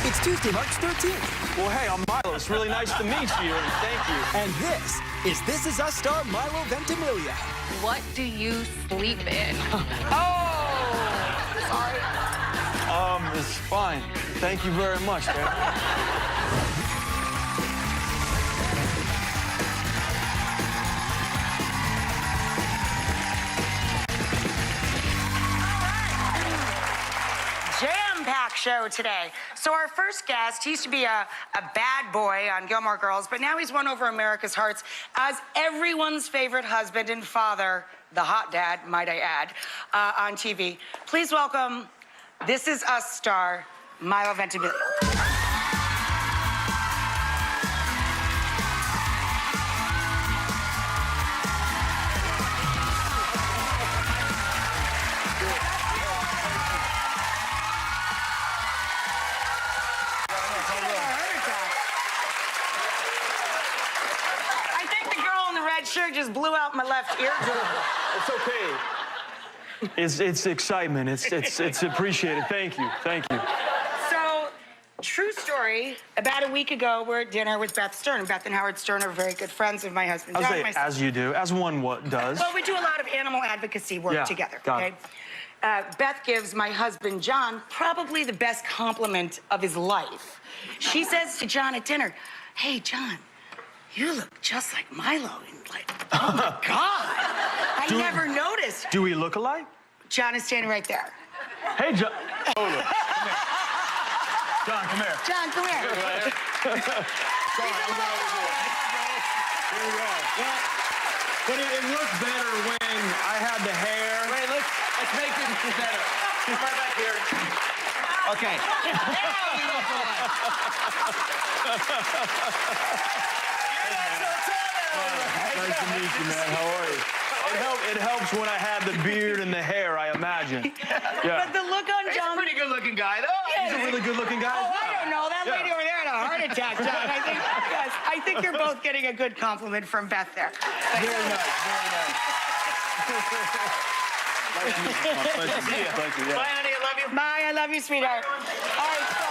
It's Tuesday, March 13th. Well, hey, I'm Milo. It's really nice to meet you, and thank you. And This Is Us star Milo Ventimiglia. What do you sleep in? Sorry. It's fine. Thank you very much, man. Jam-packed show today. So our first guest, he used to be a bad boy on Gilmore Girls, but now he's won over America's hearts as everyone's favorite husband and father, the hot dad, might I add, on TV. Please welcome This Is Us star Milo Ventimiglia. Shirt just blew out my left eardrum. It's okay. It's excitement. It's appreciated. Thank you. Thank you. So, true story. About a week ago, we're at dinner with Beth Stern. Beth and Howard Stern are very good friends of my husband. As you do, as one does. Well, we do a lot of animal advocacy work together. Okay. Beth gives my husband John probably the best compliment of his life. She says to John at dinner, "Hey, John, you look just like Milo." And like, oh my God. I never noticed. Do we look alike? John is standing right there. Hey, John. Come here. John, come here. John, come here. Sorry, I'm going over here. There we go. Well, but it looked better when I had the hair. Wait, let's make this better. Right back here. Okay. Nice to meet you, man. How are you? It helps when I had the beard and the hair, I imagine. Yeah. But the look on He's John... a pretty good-looking guy, though. He's a really good-lking guy. Oh, I don't know. That lady over there had a heart attack, John. I think you're both getting a good compliment from Beth there. Very nice. Very nice. Nice to meet you. Nice to meet you. Thank you. Bye, honey. I love you. Bye. I love you, sweetheart. All right, so...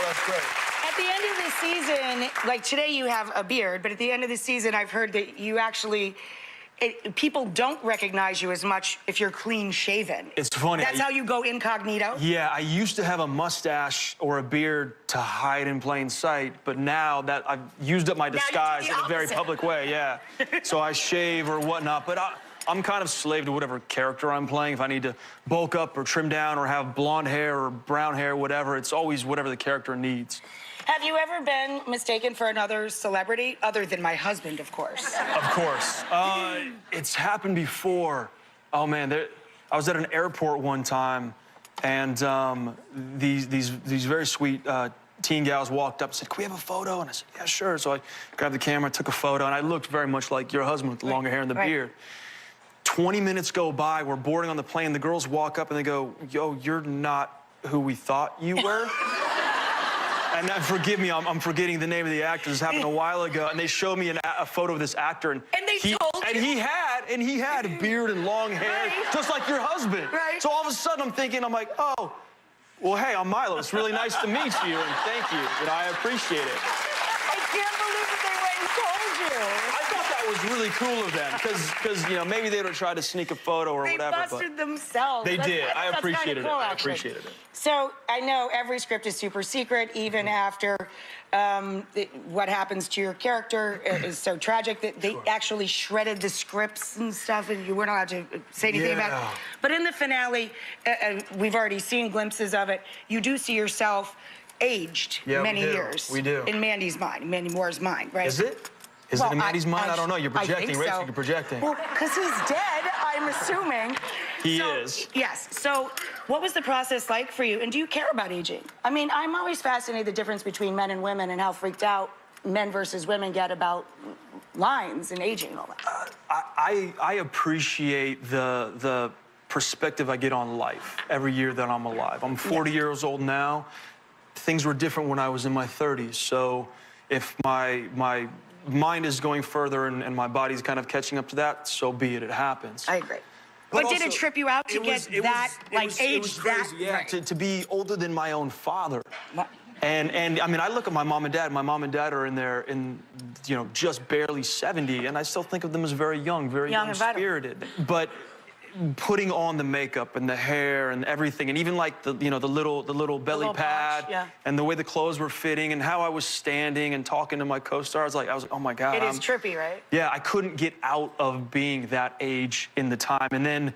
Well, that's great. At the end of the season, like today you have a beard, but at the end of the season, I've heard that you actually... people don't recognize you as much if you're clean shaven. It's funny. That's how you go incognito? Yeah, I used to have a mustache or a beard to hide in plain sight, but now that I've used up my disguise in a very public way, yeah. So I shave or whatnot, but I'm kind of slave to whatever character I'm playing. If I need to bulk up or trim down or have blonde hair or brown hair, whatever, it's always whatever the character needs. Have you ever been mistaken for another celebrity, other than my husband, of course? Of course. It's happened before. Oh, man, I was at an airport one time, and these very sweet teen gals walked up and said, "Can we have a photo?" And I said, "Yeah, sure." So I grabbed the camera, took a photo, and I looked very much like your husband with the longer hair and the beard. 20 minutes go by, we're boarding on the plane, the girls walk up and they go, "Yo, you're not who we thought you were." And forgive me, I'm forgetting the name of the actor. This happened a while ago, and they showed me a photo of this actor, and he had a beard and long hair, just like your husband. Right. So all of a sudden, I'm like, oh, well, hey, I'm Milo. It's really nice to meet you, and thank you, and I appreciate it. I can't believe that they went and told you. I thought that was really cool of them, because you know, maybe they would have tried to sneak a photo or whatever. They busted themselves. They did. I appreciated it. Cool, I appreciated it. So I know every script is super secret, even after what happens to your character is so tragic that they actually shredded the scripts and stuff, and you weren't allowed to say anything about it. But in the finale, we've already seen glimpses of it. You do see yourself aged many years. We do. In Mandy's mind, Mandy Moore's mind, right? Is it? Is it in Mandy's mind? I don't know. You're projecting, right? So. You're projecting. Well, because he's dead, I'm assuming. He is. Yes. So what was the process like for you? And do you care about aging? I mean, I'm always fascinated the difference between men and women and how freaked out men versus women get about lines and aging and all that. I appreciate the perspective I get on life every year that I'm alive. I'm 40 years old now. Things were different when I was in my 30s. So if my mind is going further and my body's kind of catching up to that, so be it. It happens. I agree. But did it trip you out to get that, like, age that? Yeah, Right. to be older than my own father. And I mean, I look at my mom and dad. My mom and dad are you know, just barely 70, and I still think of them as very young, very young spirited. But putting on the makeup and the hair and everything, and even like the little belly pad, and the way the clothes were fitting, and how I was standing and talking to my co-stars, I was, oh my God. It is trippy, right? Yeah, I couldn't get out of being that age in the time, and then,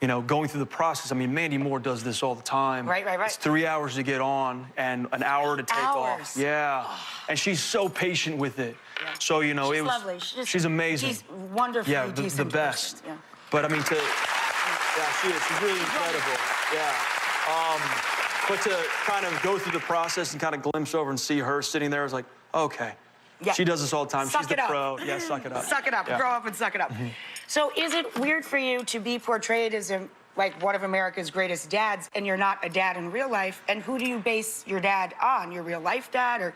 you know, going through the process. I mean, Mandy Moore does this all the time. Right. It's 3 hours to get on and an hour to take off. Yeah, and she's so patient with it. Yeah. So, you know, she's lovely. She's amazing. She's wonderfully decent. The best. Yeah. But I mean, yeah, she is. She's really incredible. Yeah. But to kind of go through the process and kind of glimpse over and see her sitting there, I was like, okay. Yeah. She does this all the time. She's the pro. Yeah, suck it up. Suck it up. Yeah. Grow up and suck it up. So is it weird for you to be portrayed as like one of America's greatest dads, and you're not a dad in real life? And who do you base your dad on? Your real life dad, or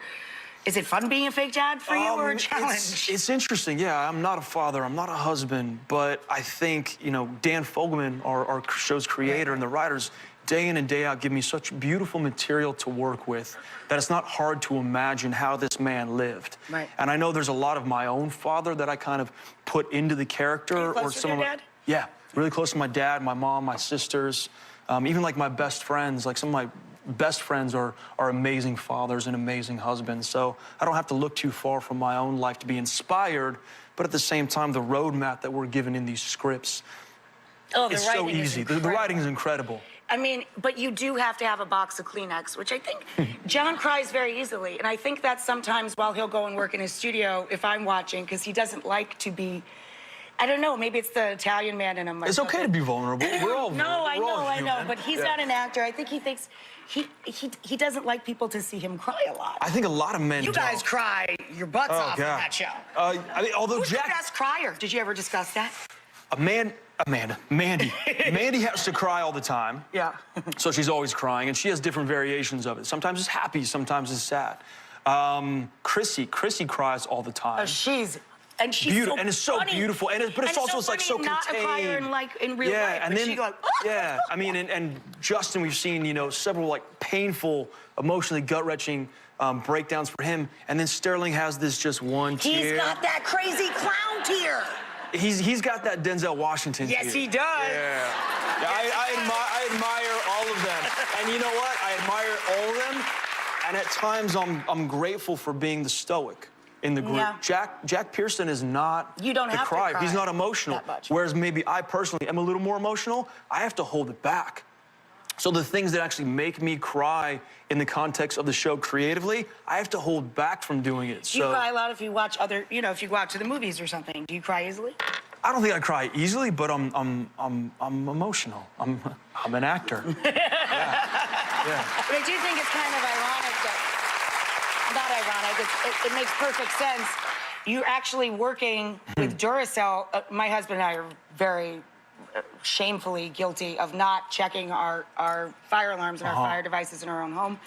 is it fun being a fake dad for you, or a challenge? It's interesting. Yeah, I'm not a father. I'm not a husband. But I think, you know, Dan Fogelman, our show's creator, and the writers, day in and day out, give me such beautiful material to work with that it's not hard to imagine how this man lived. Right. And I know there's a lot of my own father that I kind of put into the character. Are you close to your dad? Yeah, really close to my dad, my mom, my sisters, even like my best friends. Like some of my best friends are amazing fathers and amazing husbands. So I don't have to look too far from my own life to be inspired. But at the same time, the roadmap that we're given in these scripts is so easy. The writing is incredible. I mean, but you do have to have a box of Kleenex, which I think John cries very easily. And I think that sometimes while he'll go and work in his studio, if I'm watching, because he doesn't like to be, I don't know, maybe it's the Italian man in him. It's okay to be vulnerable. We're all vulnerable. No, I know, but he's not an actor. I think he thinks he doesn't like people to see him cry a lot. I think a lot of men You guys cry your butts off in that show. I mean, although Who's the best crier? Did you ever discuss that? Mandy. Mandy has to cry all the time. Yeah. So she's always crying, and she has different variations of it. Sometimes it's happy, sometimes it's sad. Chrissy cries all the time. Oh, she's beautiful, so and it's so funny. beautiful, but it's also so like so not contained. Not a crier in real life. And then she like, yeah, I mean, and Justin, we've seen, you know, several like painful, emotionally gut-wrenching breakdowns for him, and then Sterling has this just one tear. He's got that crazy clown tear. He's got that Denzel Washington tear. Yes, he does. Yeah. I admire all of them, and you know what? I admire all of them, and at times I'm grateful for being the stoic in the group. Yeah. Jack Pearson is not You don't the have to crier. cry He's not emotional. that much. Whereas maybe I personally am a little more emotional. I have to hold it back. So the things that actually make me cry in the context of the show creatively, I have to hold back from doing it. Do you cry a lot if you watch other, you know, if you go out to the movies or something? Do you cry easily? I don't think I cry easily, but I'm emotional. I'm an actor. Yeah. But I do think it's kind of ironic that, not ironic, it makes perfect sense. You're actually working with Duracell. My husband and I are very shamefully guilty of not checking our fire alarms and our fire devices in our own home.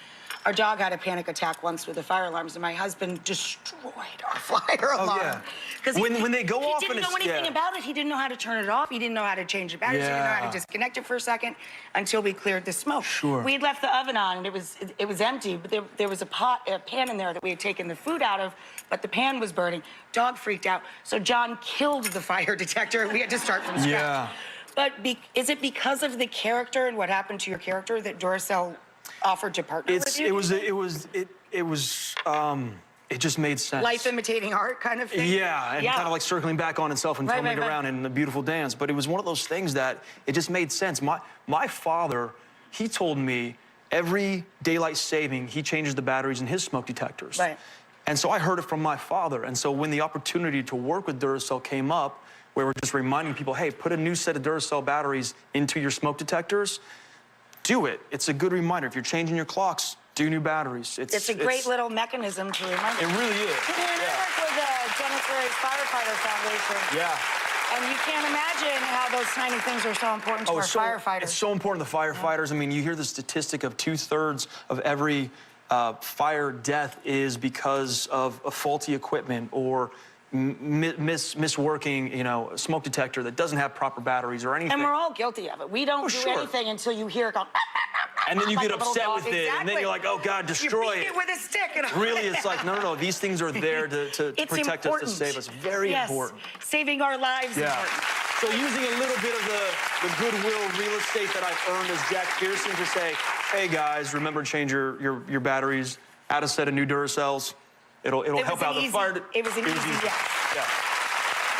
Our dog had a panic attack once with the fire alarms, and my husband destroyed our fire alarm. Yeah. When they go off, he didn't know anything about it. He didn't know how to turn it off. He didn't know how to change the batteries. He didn't know how to disconnect it for a second until we cleared the smoke. Sure. We had left the oven on, and it was empty, but there was a pan in there that we had taken the food out of, but the pan was burning. Dog freaked out, so John killed the fire detector. We had to start from scratch. Yeah. But is it because of the character and what happened to your character that Duracell offered to partner with you? It just made sense. Life imitating art kind of thing? Yeah, and kind of like circling back on itself and tumbling around in a beautiful dance. But it was one of those things that it just made sense. My father, he told me every daylight saving, he changes the batteries in his smoke detectors. Right. And so I heard it from my father. And so when the opportunity to work with Duracell came up, where we're just reminding people, hey, put a new set of Duracell batteries into your smoke detectors, do it. It's a good reminder. If you're changing your clocks, do new batteries. It's a great little mechanism to remind you. It really is. I work with Jennifer's Firefighter Foundation. Yeah. And you can't imagine how those tiny things are so important to our firefighters. It's so important to firefighters. I mean, you hear the statistic of 2/3 of every fire death is because of faulty equipment or misworking, you know, smoke detector that doesn't have proper batteries or anything. And we're all guilty of it. We don't do sure. anything until you hear it go. And then you like get a little upset dog. with it, and then you're like, oh God, destroy you beat it with a stick. And Really, it's like, no, these things are there to It's protect important. us, to save us. Very yes. important. Saving our lives. Yeah. Important. So using a little bit of the goodwill real estate that I've earned as Jack Pearson to say, hey guys, remember to change your batteries, add a set of new Duracells. It'll help out the fire. It was an easy yes. Yeah.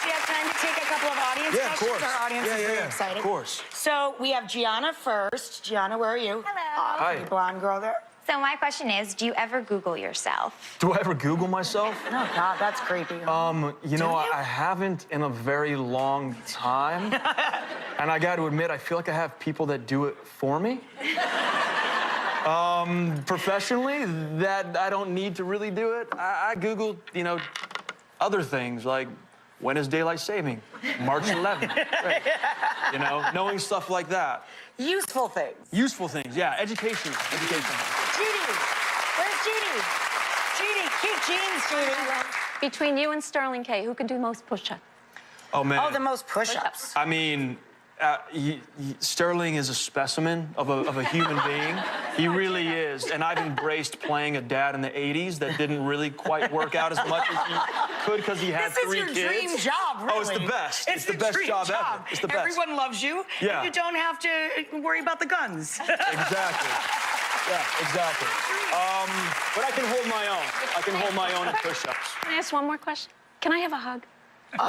Do you have time to take a couple of audience Yeah, of questions? course. Our audience is very excited. Of course. So we have Gianna first. Gianna, where are you? Hello. Hi. The blonde girl there. So my question is, do you ever Google yourself? Do I ever Google myself? Oh God, that's creepy. You know, I haven't in a very long time. And I got to admit, I feel like I have people that do it for me. Professionally, that I don't need to really do it. I Googled, you know, other things like, when is daylight saving? March 11th. Right. You know, knowing stuff like that. Useful things. Useful things, yeah, education. Judy, where's Judy? Judy, cute jeans, Judy. Between you and Sterling K, who can do most push-ups? Oh, man. Oh, the most push-ups. I mean, Sterling is a specimen of a human being. He really is. And I've embraced playing a dad in the 80s that didn't really quite work out as much as he could because he had three kids. This is your dream job, really. Oh, it's the best. It's the best dream job ever. It's the best. Everyone loves you. Yeah. And you don't have to worry about the guns. Exactly. Yeah, exactly. But I can hold my own. I can hold my own in push-ups. Can I ask one more question? Can I have a hug? Oh.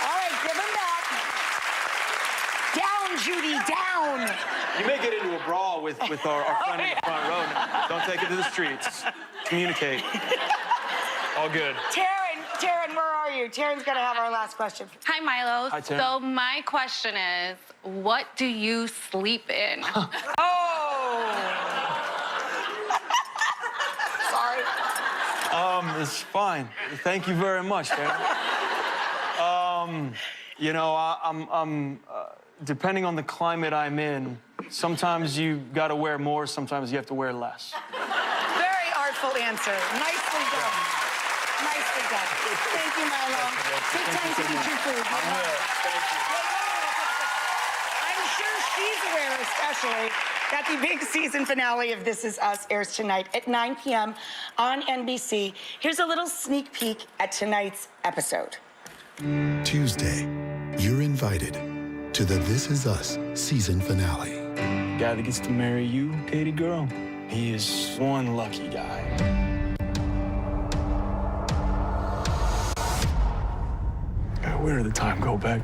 All right, give him back. Down, Judy, down. You may get into a brawl with our friend in the front row. Don't take it to the streets. Communicate. All good. Taryn, where are you? Taryn's gonna have our last question. Hi, Milo. Hi, Taryn. So my question is, what do you sleep in? Oh. Sorry. It's fine. Thank you very much, Darren. You know, I'm depending on the climate I'm in, sometimes you gotta wear more, sometimes you have to wear less. Very artful answer. Nicely done. Nicely done. Thank you, Milo. Take time to eat your food. I'm sure she's aware, especially, that the big season finale of This Is Us airs tonight at 9 p.m. on NBC. Here's a little sneak peek at tonight's episode. Tuesday, you're invited to the This Is Us season finale. Guy that gets to marry you, Katie girl, he is one lucky guy. God, where did the time go back?